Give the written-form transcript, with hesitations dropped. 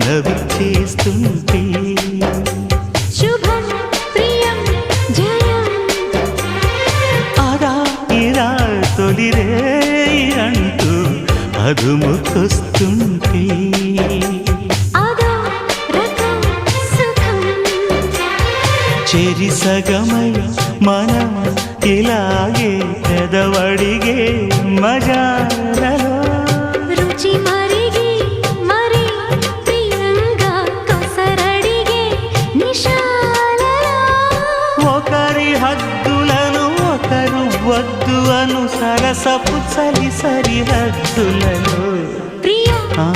మనవి చేస్తుంటే శుభం ప్రియం జయం అదా ఇదా తొలిరే అంటూ అదుముకొస్తుంటే అదో రకం సుఖం చెరి సగమై మనం ఇలాగే పెదవడిగే మజాలలో రుచి మరిగి మరి ప్రియంగా కొసరడిగే నిశాలలో ఒకరి హద్దులను ఒకరు వద్దు అను సరసపు చలి సరిహద్దులలో ప్రియా ఆ